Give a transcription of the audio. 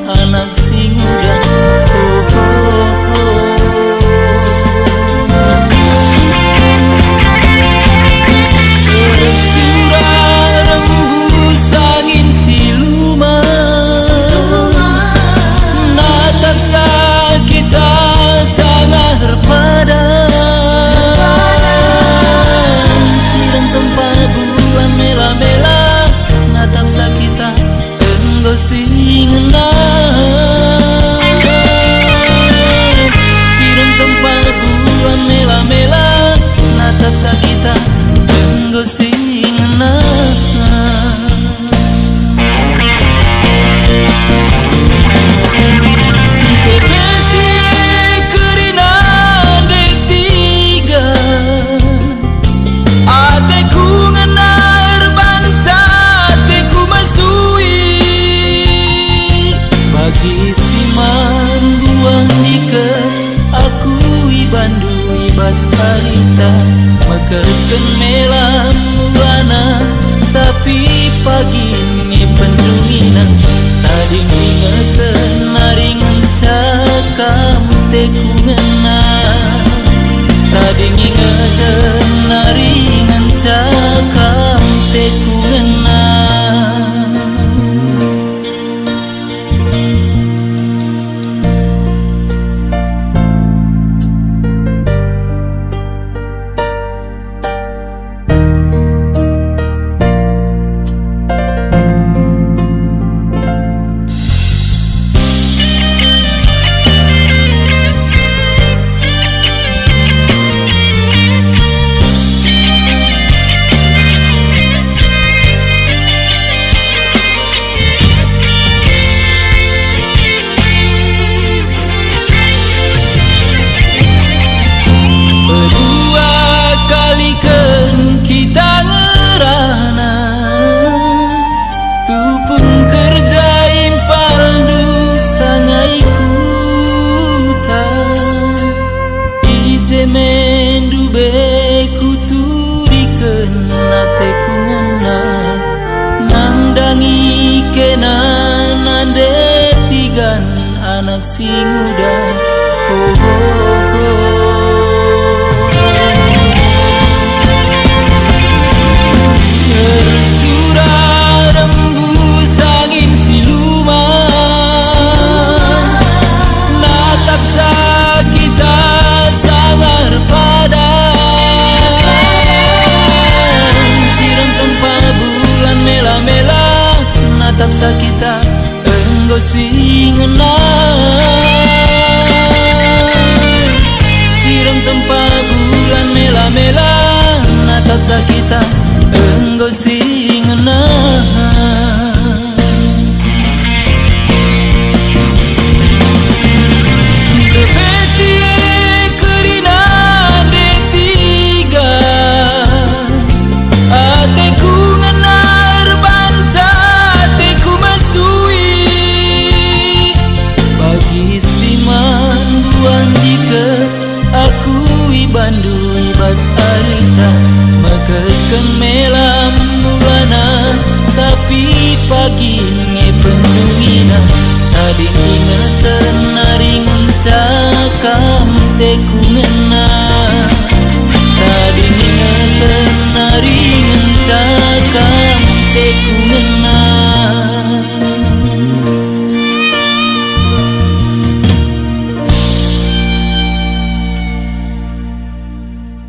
anak sing muda. Singena cirem tempat bulan mela-mela natap sakita enggo singena. Kekesi kerina dek tiga ateku ngenar banca ateku masui bagi siman buang diket aku ibandu ibas harita mekerken melam mulana tapi pagi ngependungina tadi ngingeten naringan cakam teku ngena tadi ngingeten naringan cakam teku ngena. Mendu beku turiken nateku ngena nangdangi kenan ande tigan anak sing muda. Natap sakita enggo singena cirem tempat bulan mela-mela natap sakita